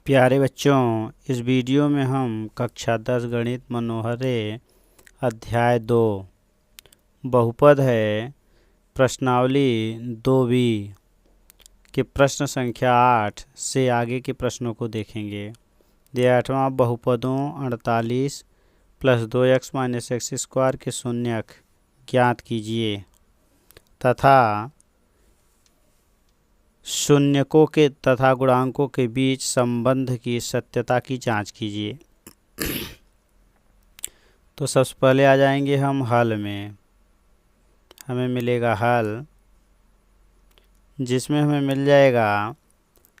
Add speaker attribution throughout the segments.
Speaker 1: प्यारे बच्चों, इस वीडियो में हम कक्षा 10 गणित मनोहरे अध्याय 2 बहुपद है प्रश्नावली 2B के प्रश्न संख्या 8 से आगे के प्रश्नों को देखेंगे। ये 8वां बहुपदों 48 + 2x - x² के शून्यक ज्ञात कीजिए तथा शून्यकों के तथा गुणांकों के बीच संबंध की सत्यता की जांच कीजिए। तो सबसे पहले आ जाएंगे हम हल में। हमें मिलेगा हल जिसमें हमें मिल जाएगा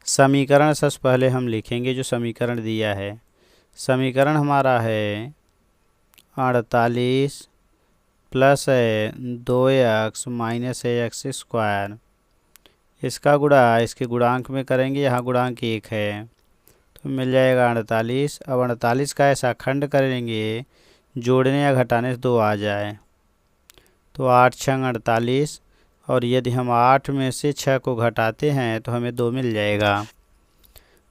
Speaker 1: समीकरण। सबसे पहले हम लिखेंगे जो समीकरण दिया है। समीकरण हमारा है 48 + 2x - x²। इसका गुणा इसके गुणांक में करेंगे, यहाँ गुणांक 1 है तो मिल जाएगा 48। अब 48 का ऐसा खंड करेंगे जोड़ने या घटाने से 2 आ जाए तो 8 × 6 = 48। और यदि हम 8 में से 6 को घटाते हैं तो हमें 2 मिल जाएगा।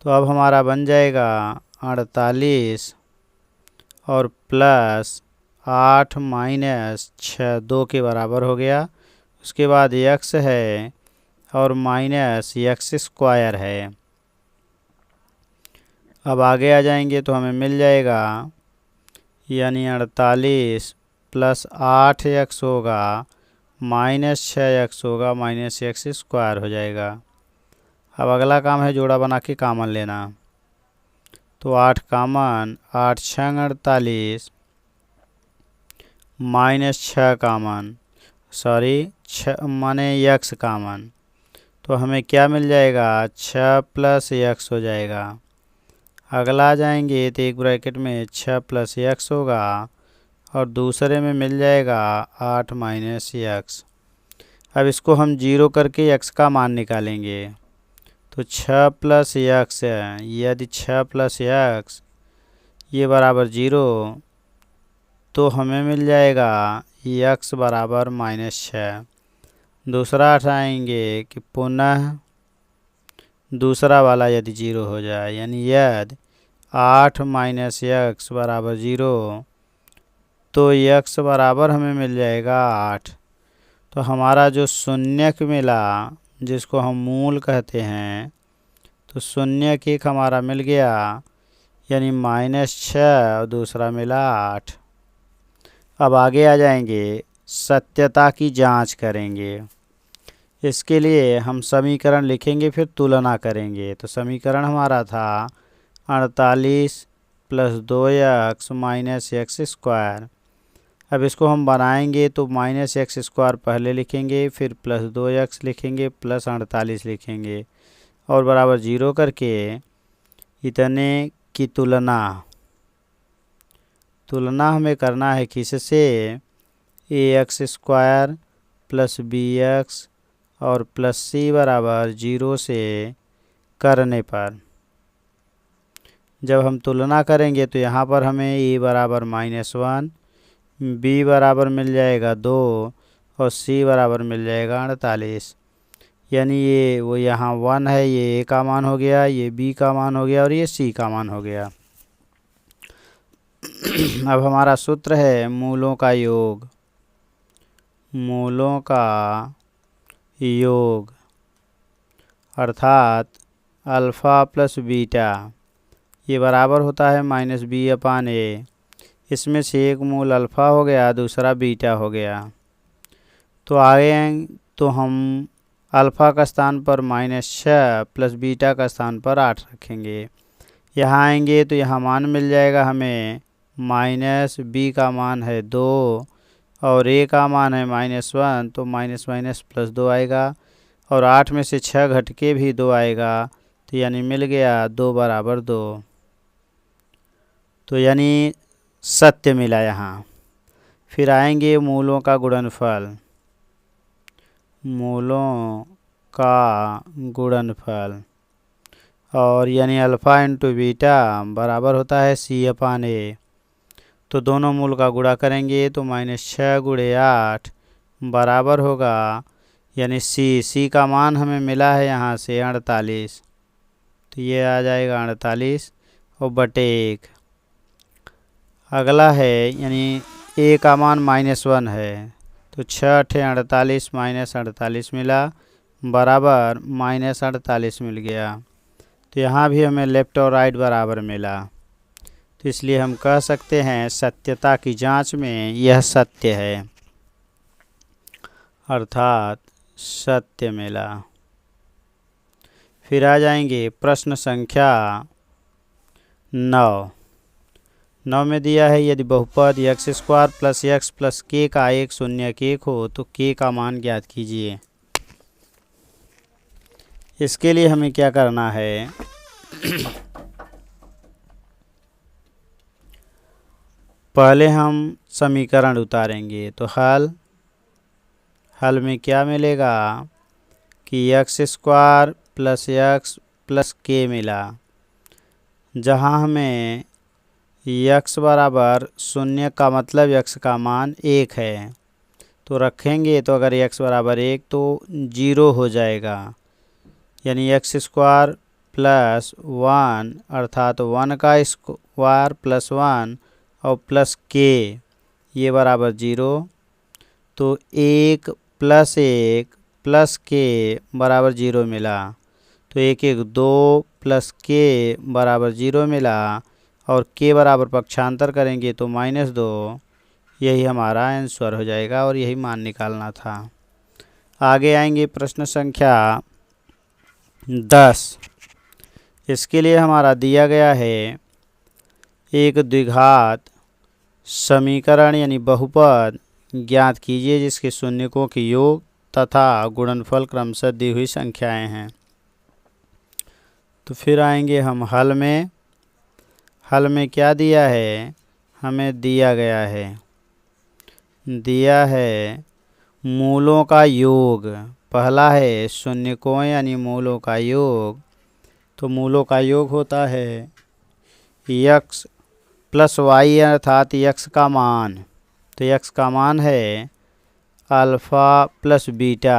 Speaker 1: तो अब हमारा बन जाएगा 48 और प्लस 8 - 6 2 के बराबर हो गया। उसके बाद x है और माइनस x² है। अब आगे आ जाएंगे तो हमें मिल जाएगा यानी 48 + 8x होगा -6x होगा -x² हो जाएगा। अब अगला काम है जोड़ा बना के कॉमन लेना। तो 8 कॉमन, 8 × 6 = 48 -6 कॉमन, सॉरी 6 माने x कॉमन, तो हमें क्या मिल जाएगा 6 + x हो जाएगा। अगला आ जाएंगे तो एक ब्रैकेट में 6 + x होगा और दूसरे में मिल जाएगा 8 - x। अब इसको हम 0 करके x का मान निकालेंगे। तो 6 + x यदि 6 + x ये बराबर 0 तो हमें मिल जाएगा x बराबर -6। दूसरा हटाएंगे कि पुनः दूसरा वाला यदि 0 हो जाए यानी यदि 8 - x बराबर 0 तो x बराबर हमें मिल जाएगा 8। तो हमारा जो शून्यक मिला जिसको हम मूल कहते हैं तो शून्यक एक हमारा मिल गया यानी -6 और दूसरा मिला 8। अब आगे आ जाएंगे सत्यता की जांच करेंगे। इसके लिए हम समीकरण लिखेंगे फिर तुलना करेंगे। तो समीकरण हमारा था 48 + 2x - x²। अब इसको हम बनाएंगे तो -x² पहले लिखेंगे फिर +2x लिखेंगे प्लस 48 लिखेंगे और बराबर 0 करके इतने की तुलना हमें करना है किससे, ax² + bx और +c बराबर 0 से करने पर। जब हम तुलना करेंगे तो यहाँ पर हमें a बराबर -1, b बराबर मिल जाएगा 2 और c बराबर मिल जाएगा 48। यानी ये वो यहाँ 1 है, ये a का मान हो गया, ये b का मान हो गया और ये c का मान हो गया। अब हमारा सूत्र है मूलों का योग। मूलों का योग अर्थात अल्फ़ा + बीटा ये बराबर होता है -b/a। इसमें से एक मूल अल्फ़ा हो गया, दूसरा बीटा हो गया। तो आगे तो हम अल्फ़ा का स्थान पर -6 + बीटा का स्थान पर 8 रखेंगे। यहाँ आएंगे तो यहाँ मान मिल जाएगा हमें -b का मान है 2 और a का मान है -1 तो -- +2 आएगा और 8 में से 6 घट के भी 2 आएगा तो यानी मिल गया 2 बराबर 2। तो यानी सत्य मिला यहाँ। फिर आएंगे मूलों का गुणनफल। मूलों का गुणनफल और यानी अल्फ़ा × बीटा बराबर होता है c/a। तो दोनों मूल का गुणा करेंगे तो -6 × 8 बराबर होगा यानी c का मान हमें मिला है यहाँ से 48। तो ये आ जाएगा 48 और बटे 1। अगला है यानी ए का मान -1 है, तो 6 × 48 -48 मिला बराबर -48 मिल गया। तो यहाँ भी हमें लेफ्ट और राइट बराबर मिला, तो इसलिए हम कह सकते हैं सत्यता की जांच में यह सत्य है, अर्थात सत्य मिला। फिर आ जाएंगे प्रश्न संख्या 9 में दिया है यदि बहुपद x² + x + k का एक शून्यक एक हो तो k का मान ज्ञात कीजिए। इसके लिए हमें क्या करना है, पहले हम समीकरण उतारेंगे। तो हल में क्या मिलेगा कि x² + x + k मिला, जहाँ हमें x बराबर 0 का मतलब x का मान 1 है, तो रखेंगे। तो अगर x बराबर 1 तो 0 हो जाएगा, यानी x² + 1 अर्थात 1 का स्क्वायर + 1 और प्लस k ये बराबर 0। तो 1 + 1 + k बराबर 0 मिला, तो 1 1 2 + k बराबर 0 मिला, और k बराबर पक्षांतर करेंगे तो -2। यही हमारा आंसर हो जाएगा और यही मान निकालना था। आगे आएंगे प्रश्न संख्या 10। इसके लिए हमारा दिया गया है एक द्विघात समीकरण यानी बहुपद ज्ञात कीजिए जिसके शून्यकों के योग तथा गुणनफल क्रमशः दी हुई संख्याएं हैं। तो फिर आएंगे हम हल में क्या दिया है, हमें दिया है मूलों का योग। पहला है शून्यकों यानी मूलों का योग, तो मूलों का योग होता है x + y अर्थात x का मान। तो x का मान है अल्फ़ा + बीटा,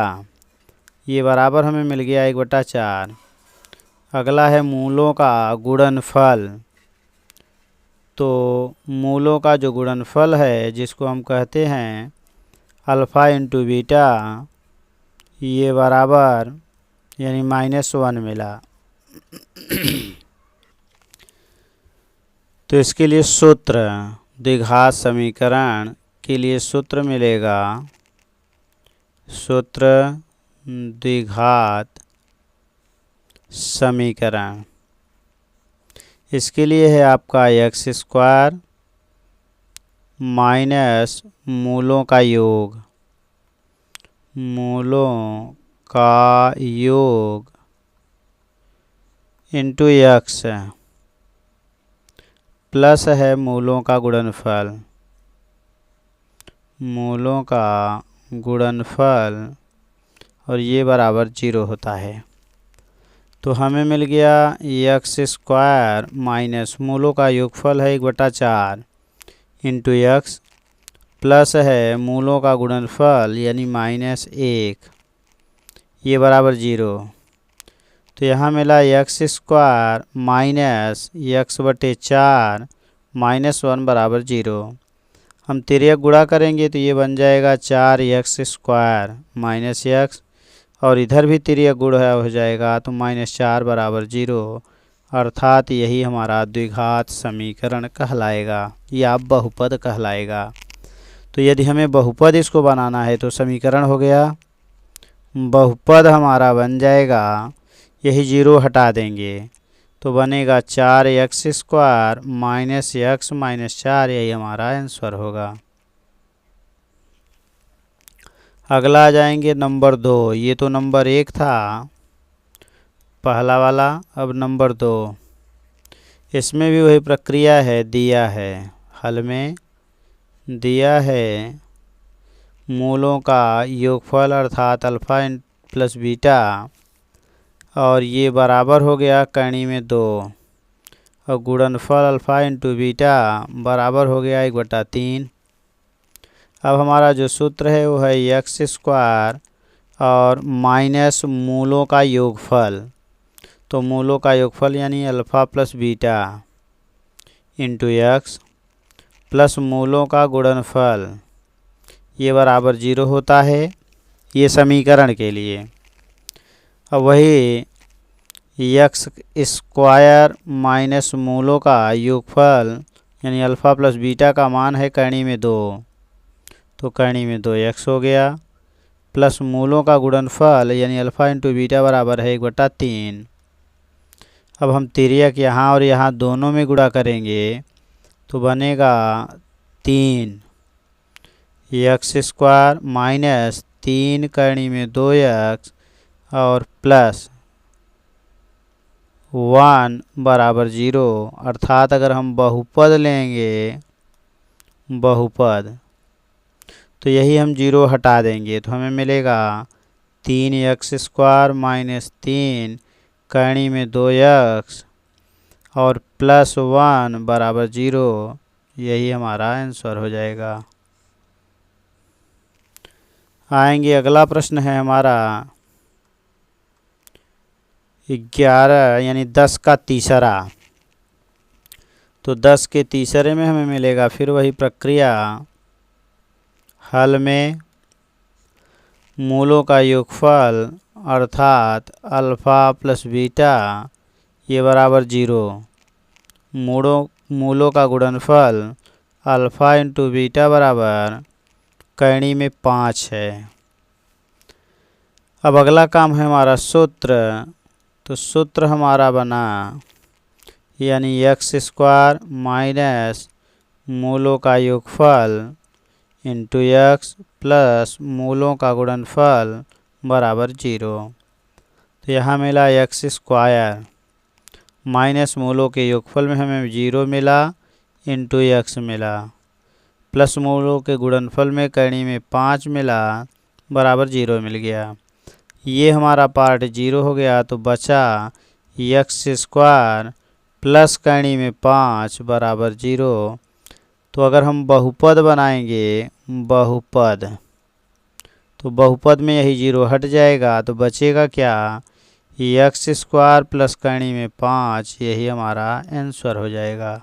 Speaker 1: ये बराबर हमें मिल गया 1/4। अगला है मूलों का गुणनफल। तो मूलों का जो गुणनफल है जिसको हम कहते हैं अल्फ़ा × बीटा, ये बराबर यानी -1 मिला। तो इसके लिए सूत्र द्विघात समीकरण के लिए सूत्र मिलेगा, सूत्र द्विघात समीकरण। इसके लिए है आपका x² माइनस मूलों का योग इंटू x प्लस है मूलों का गुणनफल और ये बराबर 0 होता है। तो हमें मिल गया x² माइनस मूलों का योगफल है 1/4 इंटू x प्लस है मूलों का गुणनफल यानी -1, ये बराबर 0। तो यहाँ मिला x² माइनस x/4 -1 बराबर 0। हम तिर्यक गुणा करेंगे तो ये बन जाएगा 4x² माइनस x, और इधर भी तिर्यक गुणा हो जाएगा तो -4 बराबर 0, अर्थात यही हमारा द्विघात समीकरण कहलाएगा या बहुपद कहलाएगा। तो यदि हमें बहुपद इसको बनाना है तो समीकरण हो गया, बहुपद हमारा बन जाएगा, यही 0 हटा देंगे तो बनेगा 4x² माइनस x - 4, यही हमारा आंसर होगा। अगला आ जाएंगे नंबर 2। ये तो नंबर 1 था पहला वाला, अब नंबर 2। इसमें भी वही प्रक्रिया है, दिया है हल में दिया है मूलों का योगफल अर्थात अल्फ़ा + बीटा, और ये बराबर हो गया कणी में 2, और गुणनफल अल्फ़ा × बीटा बराबर हो गया 1/3। अब हमारा जो सूत्र है वो है x² और माइनस मूलों का योगफल। तो मूलों का योगफल यानी alpha plus beta into x plus मूलों का गुणनफल ये बराबर 0 होता है, ये समीकरण के लिए। अब वही एक्स स्क्वायर माइनस मूलों का योगफल यानी अल्फ़ा प्लस बीटा का मान है करनी में 2, तो करनी में 2x हो गया प्लस मूलों का गुणनफल यानी अल्फ़ा इंटू बीटा बराबर है 1/3। अब हम तिर्यक यहाँ और यहाँ दोनों में गुणा करेंगे तो बनेगा 3 एक्स स्क्वायर माइनस 3 करनी में 2x और प्लस 1 बराबर 0। अर्थात अगर हम बहुपद लेंगे बहुपद तो यही हम 0 हटा देंगे तो हमें मिलेगा 3x स्क्वायर माइनस 3 करनी में 2x और प्लस 1 बराबर 0। यही हमारा आंसर हो जाएगा। आएंगे अगला प्रश्न है हमारा 11 यानी 10 का तीसरा। तो 10 के तीसरे में हमें मिलेगा फिर वही प्रक्रिया, हल में मूलों का योगफल अर्थात अल्फ़ा प्लस बीटा ये बराबर 0, मूलों का गुणनफल अल्फ़ा इंटू बीटा बराबर करनी में 5 है। अब अगला काम है हमारा सूत्र। तो सूत्र हमारा बना यानी एक्स स्क्वायर माइनस मूलों का योगफल इंटू एक्स प्लस मूलों का गुणनफल बराबर 0। तो यहाँ मिला एक्स स्क्वायर माइनस मूलों के योगफल में हमें 0 मिला इंटू एक्स मिला प्लस मूलों के गुणनफल में करनी में 5 मिला बराबर 0 मिल गया। ये हमारा पार्ट 0 हो गया तो बचा एक्स स्क्वायर प्लस करनी में 5 बराबर 0। तो अगर हम बहुपद बनाएंगे बहुपद तो बहुपद में यही 0 हट जाएगा तो बचेगा क्या एक्स स्क्वायर प्लस करनी में 5, यही हमारा आंसर हो जाएगा।